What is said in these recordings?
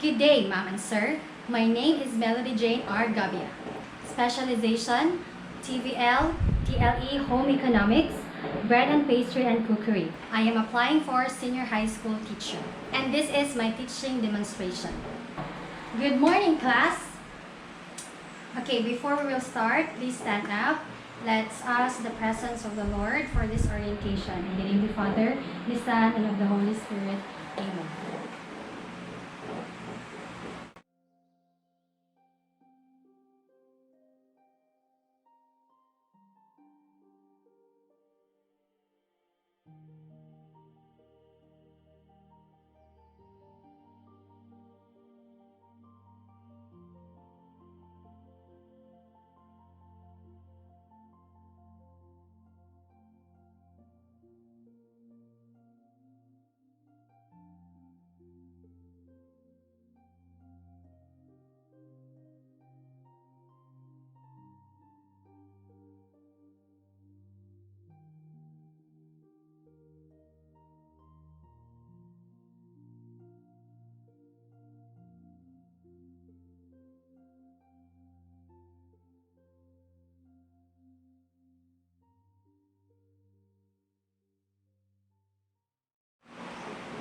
Good day, Ma'am and Sir. My name is Melody Jane R. Gabia. Specialization, TVL, TLE, Home Economics, Bread and Pastry and Cookery. I am applying for Senior High School teacher. And this is my teaching demonstration. Good morning, class. Okay, before we will start, please stand up. Let's ask the presence of the Lord for this orientation. In the name of the Father, the Son, and of the Holy Spirit. Amen.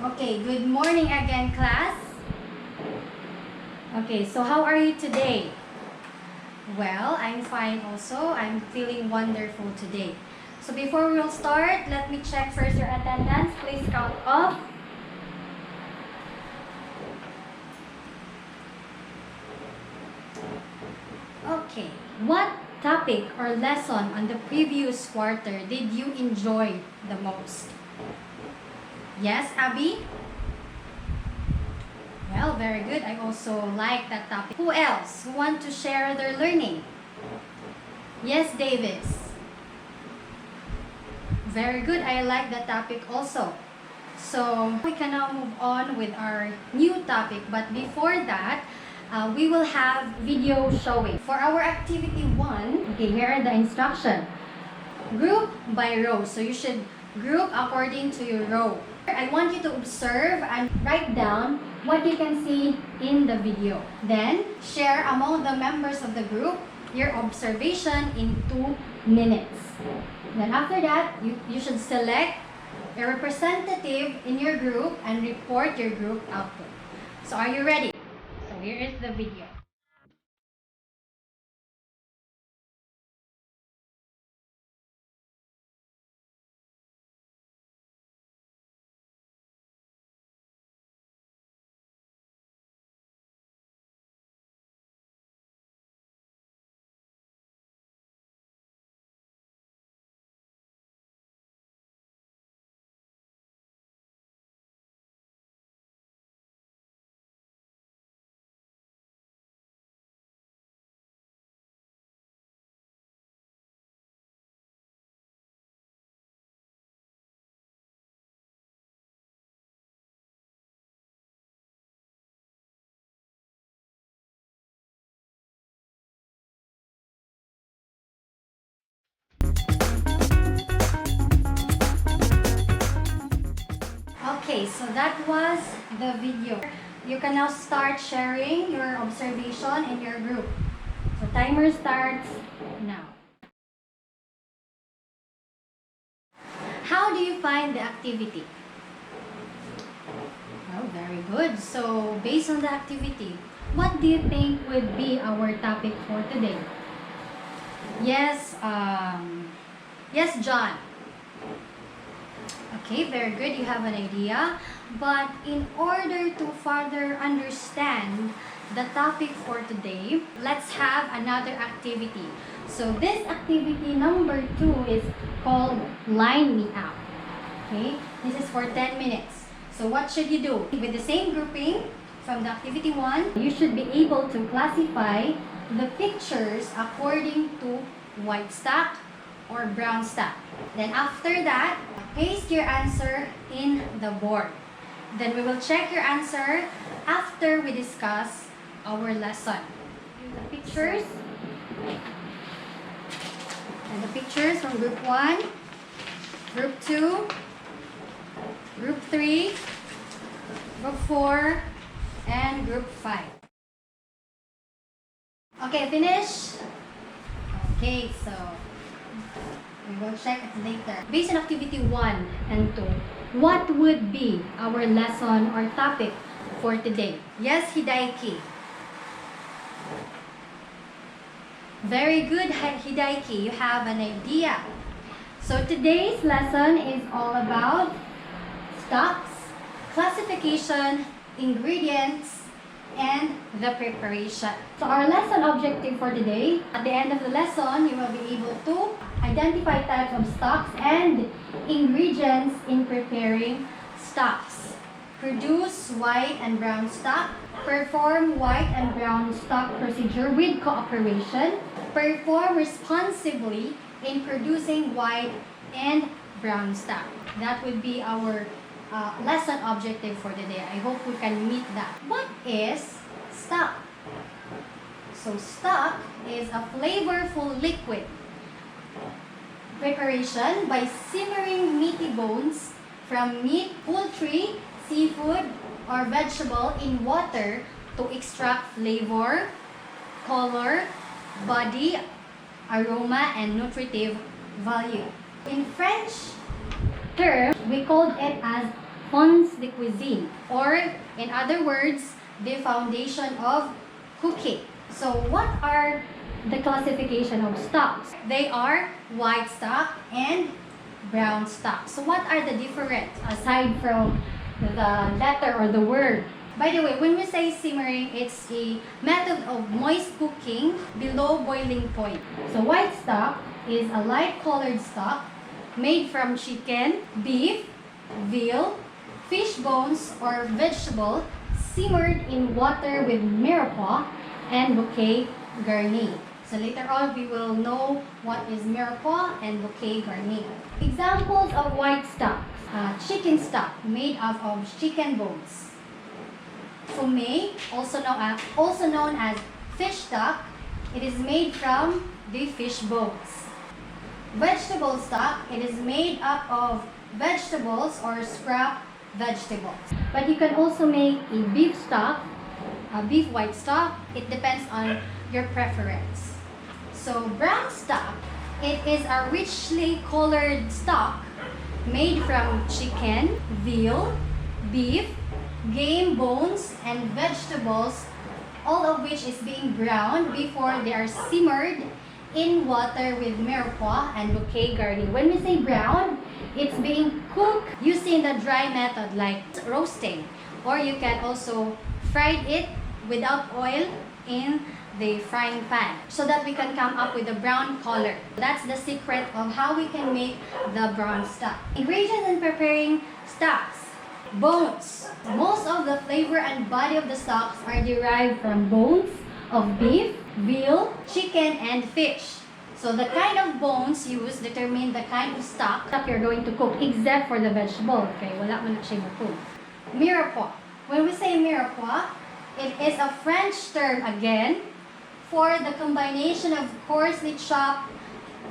Okay, good morning again, class. Okay, so how are you today? Well, I'm fine also. I'm feeling wonderful today. So before we will start, let me check first your attendance. Please count off. Okay, what topic or lesson on the previous quarter did you enjoy the most? Yes, Abby? Well, very good. I also like that topic. Who else who want to share their learning? Yes, Davis. Very good. I like that topic also. So, we can now move on with our new topic. But before that, we will have video showing. For our activity 1, okay, here are the instructions. Group by row. So, you should group according to your row. I want you to observe and write down what you can see in the video. Then, share among the members of the group your observation in 2 minutes. Then after that, you should select a representative in your group and report your group output. So are you ready? So here is the video. Okay, so that was the video. You can now start sharing your observation in your group. So timer starts now. How do you find the activity? Oh, very good. So based on the activity, what do you think would be our topic for today? Yes, yes, John. Okay, very good. You have an idea. But in order to further understand the topic for today, let's have another activity. So this activity number 2 is called Line Me Up. Okay, this is for 10 minutes. So what should you do? With the same grouping from the activity 1, you should be able to classify the pictures according to white stack or brown stack. Then after that, paste your answer in the board. Then we will check your answer after we discuss our lesson. The pictures. And the pictures from group 1, group 2, group 3, group 4, and Group 5. Okay, finish? Okay, so we will check it later. Based on activity 1 and 2, what would be our lesson or topic for today? Yes, Hidaiki. Very good, Hidaiki. You have an idea. So today's lesson is all about stocks, classification, ingredients, and the preparation. So our lesson objective for today, at the end of the lesson, you will be able to identify types of stocks and ingredients in preparing stocks. Produce white and brown stock. Perform white and brown stock procedure with cooperation. Perform responsibly in producing white and brown stock. That would be our lesson objective for today. I hope we can meet that. What is stock? So stock is a flavorful liquid preparation by simmering meaty bones from meat, poultry, seafood, or vegetable in water to extract flavor, color, body, aroma, and nutritive value. In French term, we called it as fond de cuisine, or in other words, the foundation of cooking. So what are the classification of stocks? They are white stock and brown stock. So what are the difference aside from the letter or the word? By the way, when we say simmering, it's a method of moist cooking below boiling point. So white stock is a light-colored stock made from chicken, beef, veal, fish bones, or vegetable simmered in water with mirepoix and bouquet garni. So later on, we will know what is mirepoix and bouquet garni. Examples of white stock. Chicken stock made up of chicken bones. Fumet, also known as fish stock, it is made from the fish bones. Vegetable stock, it is made up of vegetables or scrap vegetables. But you can also make a beef stock, a beef white stock. It depends on your preference. So brown stock, it is a richly colored stock made from chicken, veal, beef, game bones, and vegetables, all of which is being browned before they are simmered in water with mirepoix and bouquet garni. When we say brown, it's being cooked using the dry method like roasting, or you can also fry it without oil in the frying pan so that we can come up with a brown color. That's the secret of how we can make the brown stock. Ingredients in preparing stocks. Bones. Most of the flavor and body of the stocks are derived from bones of beef, veal, chicken, and fish. So the kind of bones used determine the kind of stock that you're going to cook, except for the vegetable. Okay, wala man na siya cook. Mirepoix. When we say mirepoix, it is a French term again for the combination of coarsely chopped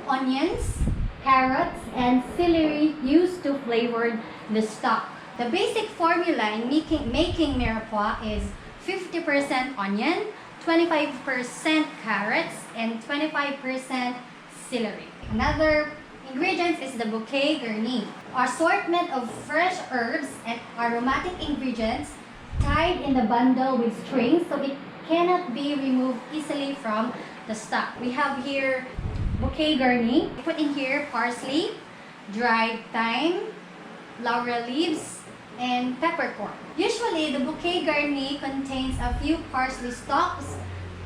onions, carrots, and celery used to flavor the stock. The basic formula in making mirepoix is 50% onion, 25% carrots, and 25% celery. Another ingredient is the bouquet garni, assortment of fresh herbs and aromatic ingredients tied in the bundle with strings so it cannot be removed easily from the stock. We have here bouquet garni. Put in here parsley, dried thyme, laurel leaves, and peppercorn. Usually, the bouquet garni contains a few parsley stalks,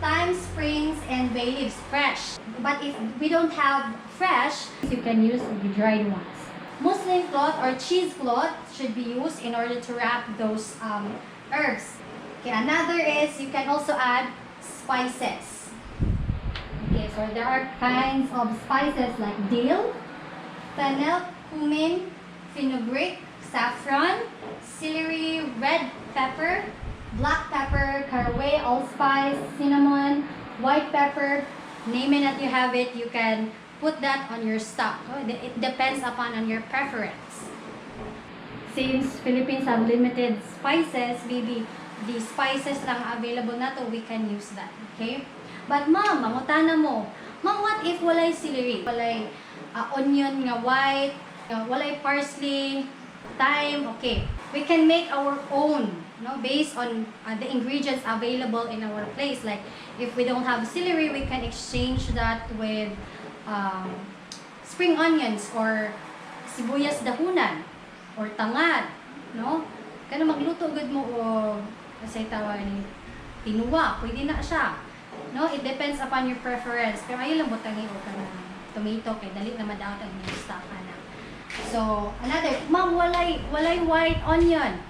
thyme sprigs, and bay leaves fresh. But if we don't have fresh, you can use the dried ones. Muslin cloth or cheesecloth should be used in order to wrap those herbs. Okay, another is you can also add spices. Okay, so there are kinds of spices like dill, fennel, cumin, fenugreek, saffron, celery, red pepper, black pepper, caraway, allspice, cinnamon, white pepper. Name it that you have it, you can put that on your stock. It depends upon your preference. Since Philippines have limited spices, maybe the spices lang available na to, we can use that. Okay? But ma'am, mangutana mo, ma'am, what if walay celery? Walay onion nga white, walay parsley, thyme, okay. We can make our own, based on the ingredients available in our place. Like, if we don't have celery, we can exchange that with spring onions or sibuyas dahunan or tangad, no? Kaya magluto gud mo o kasi tawag ni tinuwa, pwede na siya. No, it depends upon your preference. Pero ayo lang butangi o kana tomato kay dali na madaot ang inyong stock ana. So, another, ma'am, walay white onion.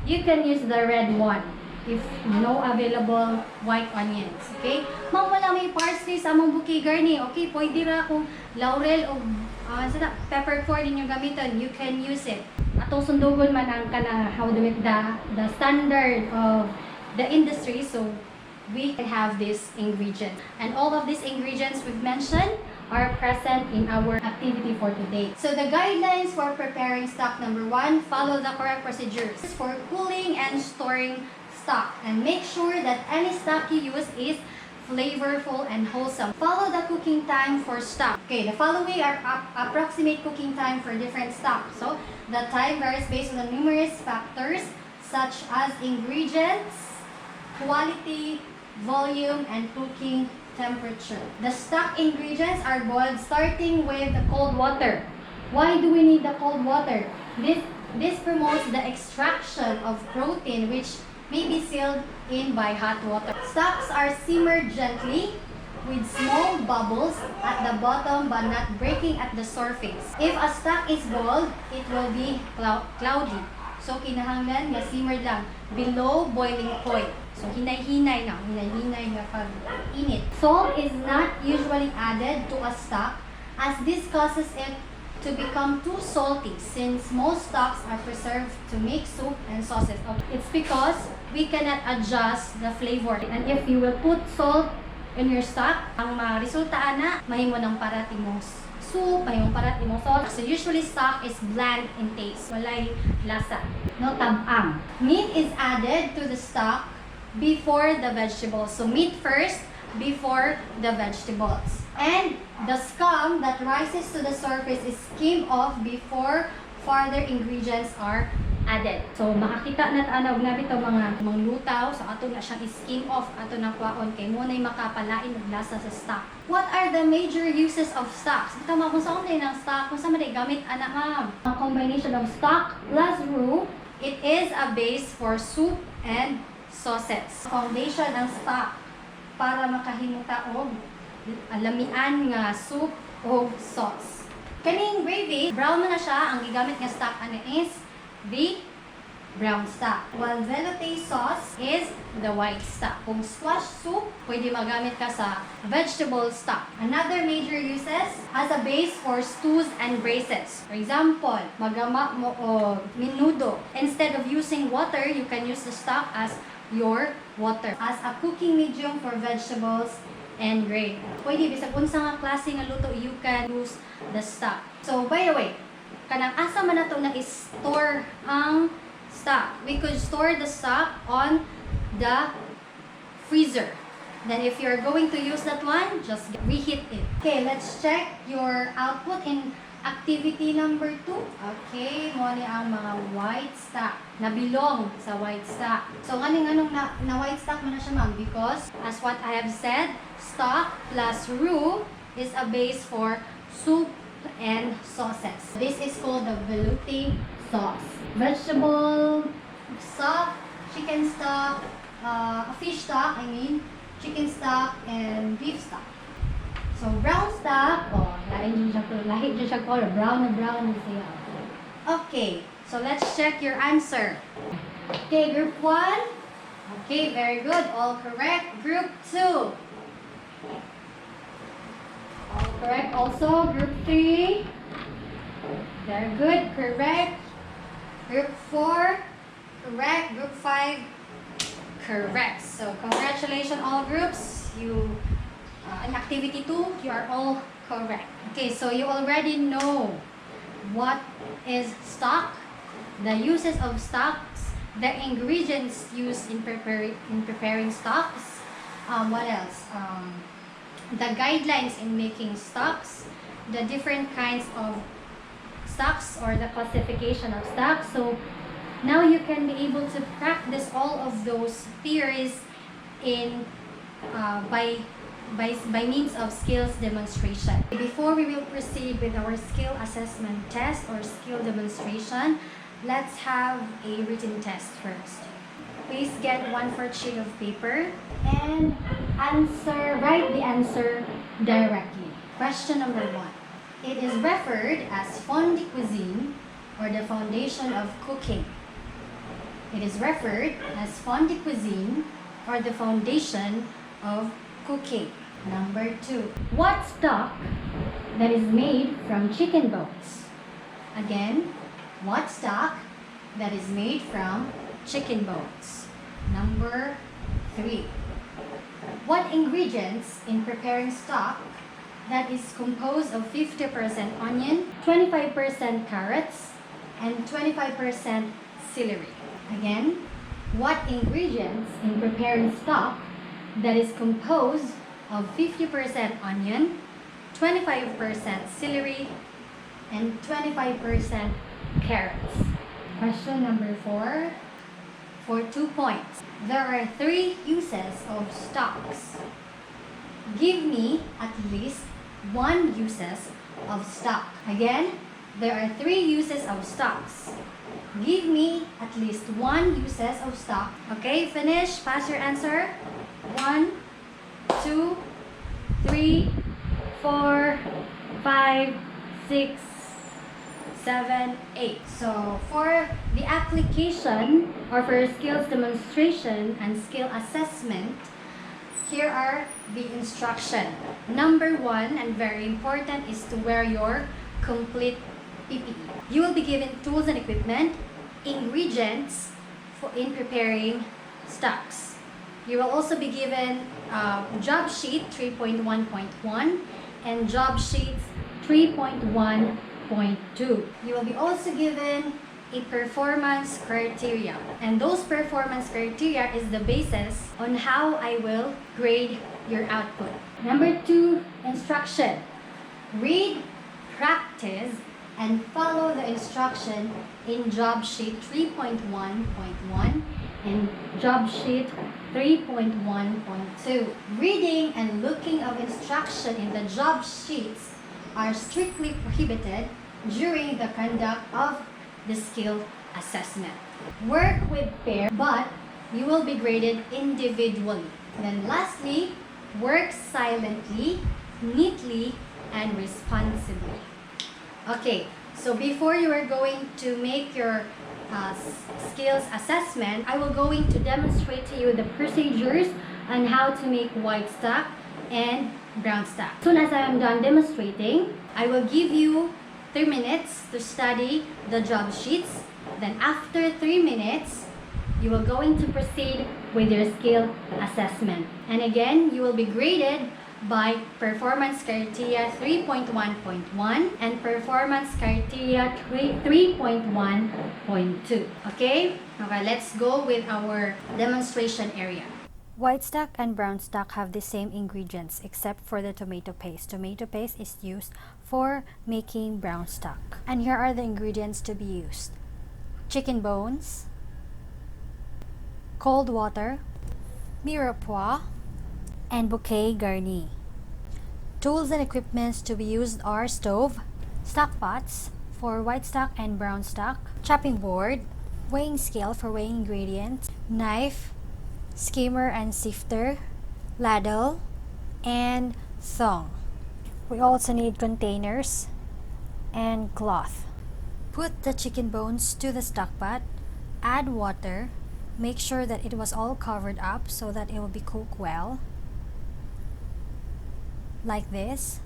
You can use the red one if no available white onions. Okay? Ma'am, wala may parsley sa among bouquet garni. Okay, pwede ra kung laurel o peppercorn inyong gamiton. You can use it. Atong sundugon man ang kana how do it the standard of the industry, so we can have this ingredient. And all of these ingredients we've mentioned are present in our activity for today. So the guidelines for preparing stock: number 1, follow the correct procedures for cooling and storing stock, and make sure that any stock you use is flavorful and wholesome. Follow the cooking time for stock. Okay, the following are approximate cooking time for different stock. So the time varies based on the numerous factors such as ingredients, quality, volume, and cooking temperature. The stock ingredients are boiled starting with the cold water. Why do we need the cold water? This promotes the extraction of protein, which may be sealed in by hot water. Stocks are simmered gently with small bubbles at the bottom but not breaking at the surface. If a stock is boiled, it will be cloudy. So kinahanglan nga simmered lang below boiling point. So hinay-hinay na pag-init. Salt is not usually added to a stock as this causes it to become too salty, since most stocks are preserved to make soup and sauces. It's because we cannot adjust the flavor. And if you will put salt in your stock, ang resulta ana mahimo ng parati mo soup, mahimo parati mo sauce. So usually stock is bland in taste, walay lasa, no tab-ang. Meat is added to the stock before the vegetables. So meat first before the vegetables. And the scum that rises to the surface is skimmed off before further ingredients are added. So makakita na tanog na bitaw mga lutaw, so ato na siyang skim off, ato na kwaon kay mo nay makapalain og lasa sa stock. What are the major uses of stocks? Bitaw mo kung saan ng stock, kung saan man gamit ana ma'am. Ang combination of stock plus roux, it is a base for soup and sauces. Foundation ng stock para makahimuta og lamian nga soup o sauce. Kaning gravy, brown na siya. Ang gigamit nga stock ano is the brown stock. While velouté sauce is the white stock. Kung squash soup, pwede magamit ka sa vegetable stock. Another major uses as a base for stews and braised. For example, magama mo o menudo. Instead of using water, you can use the stock as your water. As a cooking medium for vegetables and grain. Pwede, bisag unsa nga klase nga luto, you can use the stock. So, by the way, kanang asa man nato na store ang stock. We could store the stock on the freezer. Then if you're going to use that one, just reheat it. Okay, let's check your output in activity number 2. Okay, mo ni ang mga white stock na bilong sa white stock. So, anong na white stock mo na siya ma'am? Because, as what I have said, stock plus roux is a base for soup and sauces. This is called the velouté sauce. Vegetable stock, chicken stock, fish stock, chicken stock, and beef stock. So, brown stock, lahi dyan siya color, brown na siya. Okay, so let's check your answer. Okay, group 1. Okay, very good, all correct. Group 2. All correct also. Group 3. Very good, correct. Group 4, correct. Group 5, correct. So, congratulations all groups. In activity 2, you are all correct. Okay, so you already know what is stock, the uses of stocks, the ingredients used in preparing stocks. What else? The guidelines in making stocks, the different kinds of stocks or the classification of stocks. So now you can be able to practice all of those theories in by means of skills demonstration. Before we will proceed with our skill assessment test or skill demonstration, let's have a written test first. Please get 1/4 sheet of paper and write the answer directly. Question number 1. It is referred as fond de cuisine or the foundation of cooking. It is referred as fond de cuisine or the foundation of cooking. Number 2. What stock that is made from chicken bones? Again, what stock that is made from chicken bones? Number 3. What ingredients in preparing stock that is composed of 50% onion, 25% carrots, and 25% celery? Again, what ingredients in preparing stock that is composed of 50% onion, 25% celery, and 25% carrots? Question number 4 for 2 points. There are 3 uses of stocks. Give me at least 1 uses of stock. Again, there are 3 uses of stocks. Give me at least 1 uses of stock. Okay, finish. Pass your answer. 1, 2, 3, 4, 5, 6, 7, 8. So for the application or for skills demonstration and skill assessment, here are the instruction. Number 1, and very important, is to wear your complete PPE. You will be given tools and equipment, ingredients in preparing stocks. You will also be given job sheet 3.1.1 and job sheets 3.1.2. You will be also given a performance criteria, and those performance criteria is the basis on how I will grade your output. Number 2, instruction. Read, practice, and follow the instruction in job sheet 3.1.1 and job sheet 3.1.2. Reading and looking of instruction in the job sheets are strictly prohibited during the conduct of the skill assessment. Work with pair, but you will be graded individually. Then lastly, work silently, neatly, and responsibly. Okay, so before you are going to make your skills assessment, I will going to demonstrate to you the procedures on how to make white stock and brown stock. As soon as I am done demonstrating, I will give you 3 minutes to study the job sheets. Then after 3 minutes, you will going to proceed with your skill assessment. And again, you will be graded by performance criteria 3.1.1 and performance criteria 3.1.2. Okay, let's go with our demonstration area. White stock and brown stock have the same ingredients except for the tomato paste. Tomato paste is used for making brown stock. And here are the ingredients to be used: chicken bones, cold water, mirepoix, and bouquet garni. Tools and equipments to be used are stove, stock pots for white stock and brown stock, chopping board, weighing scale for weighing ingredients, knife, skimmer and sifter, ladle, and thong. We also need containers and cloth. Put the chicken bones to the stock pot, add water, make sure that it was all covered up so that it will be cooked well, like this.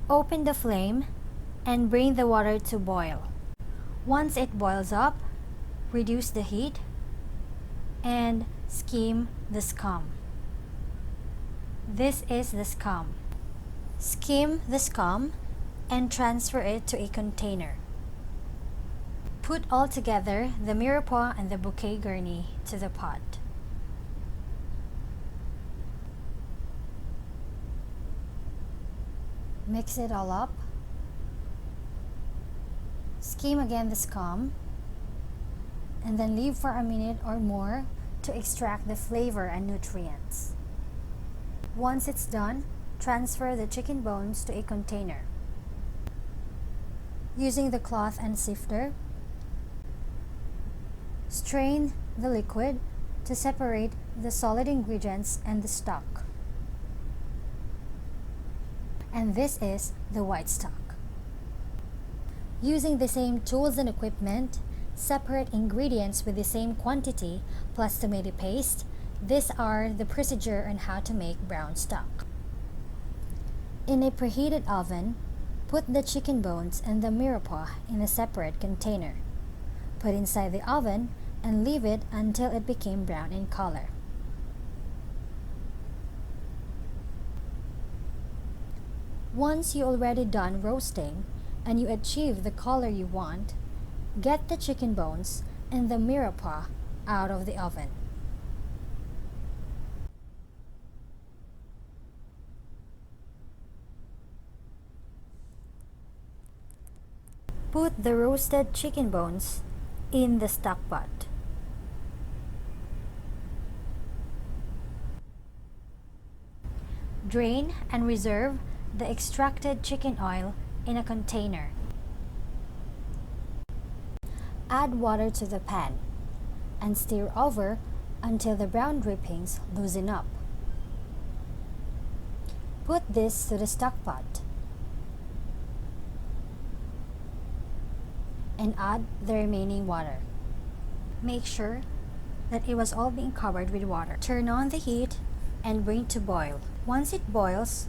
Open the flame and bring the water to boil. Once it boils up, reduce the heat and skim the scum. This is the scum. Skim the scum and transfer it to a container. Put all together the mirepoix and the bouquet garni to the pot. Mix it all up. Skim again the scum, and then leave for a minute or more to extract the flavor and nutrients. Once it's done, transfer the chicken bones to a container. Using the cloth and sifter, strain the liquid to separate the solid ingredients and the stock. And this is the white stock. Using the same tools and equipment, separate ingredients with the same quantity plus tomato paste. These are the procedure on how to make brown stock. In a preheated oven, put the chicken bones and the mirepoix in a separate container. Put inside the oven and leave it until it became brown in color. Once you're already done roasting and you achieve the color you want, get the chicken bones and the mirepoix out of the oven. Put the roasted chicken bones in the stock pot. Drain and reserve the extracted chicken oil in a container. Add water to the pan and stir over until the brown drippings loosen up. Put this to the stock pot and add the remaining water. Make sure that it was all being covered with water. Turn on the heat and bring to boil. Once it boils,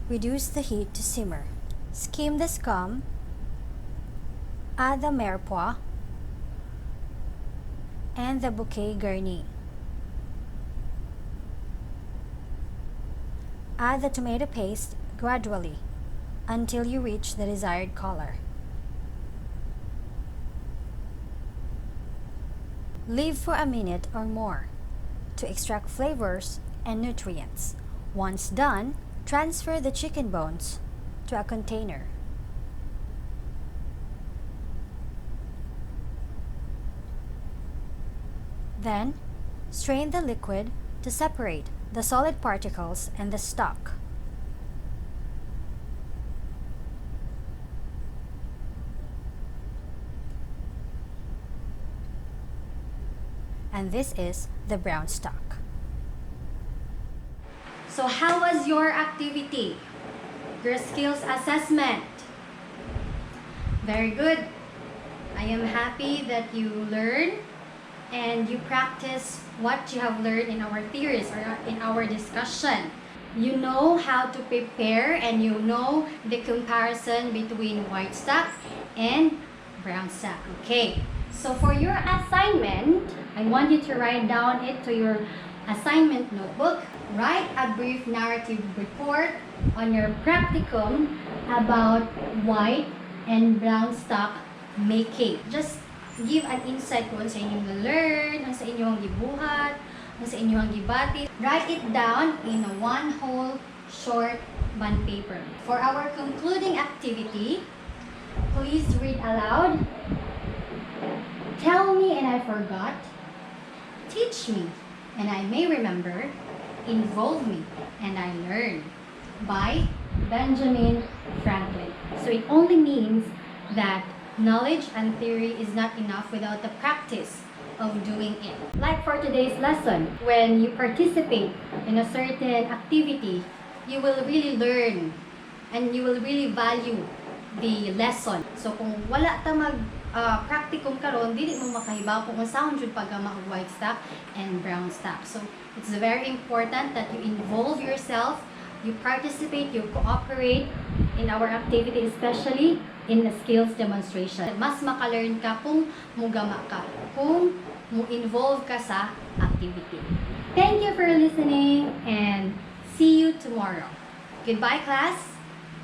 reduce the heat to simmer. Skim the scum, add the mirepoix and the bouquet garni. Add the tomato paste gradually until you reach the desired color. Leave for a minute or more to extract flavors and nutrients. Once done, transfer the chicken bones to a container. Then, strain the liquid to separate the solid particles and the stock. And this is the brown stock. So how was your activity? Your skills assessment? Very good. I am happy that you learn and you practice what you have learned in our theories or in our discussion. You know how to prepare and you know the comparison between white stock and brown stock. Okay, so for your assignment, I want you to write down it to your assignment notebook. Write a brief narrative report on your practicum about white and brown stock making. Just give an insight kung sa inyong na-learn, ang sa inyong gibuhat, ang sa inyong gibati. Write it down in a one whole short bond paper. For our concluding activity, please read aloud. Tell me and I forgot. Teach me and I may remember. Involve me and I learn. By Benjamin Franklin. So it only means that knowledge and theory is not enough without the practice of doing it. Like for today's lesson, when you participate in a certain activity, you will really learn and you will really value the lesson. So kung wala ta practicum karon, dili mo makahibaw kung unsaon jud pagama og white stock and brown stock. So it's very important that you involve yourself, you participate, you cooperate in our activity, especially in the skills demonstration. Mas maka-learn ka kung mugama ka, kung mu-involve ka sa activity. Thank you for listening and see you tomorrow. Goodbye, class!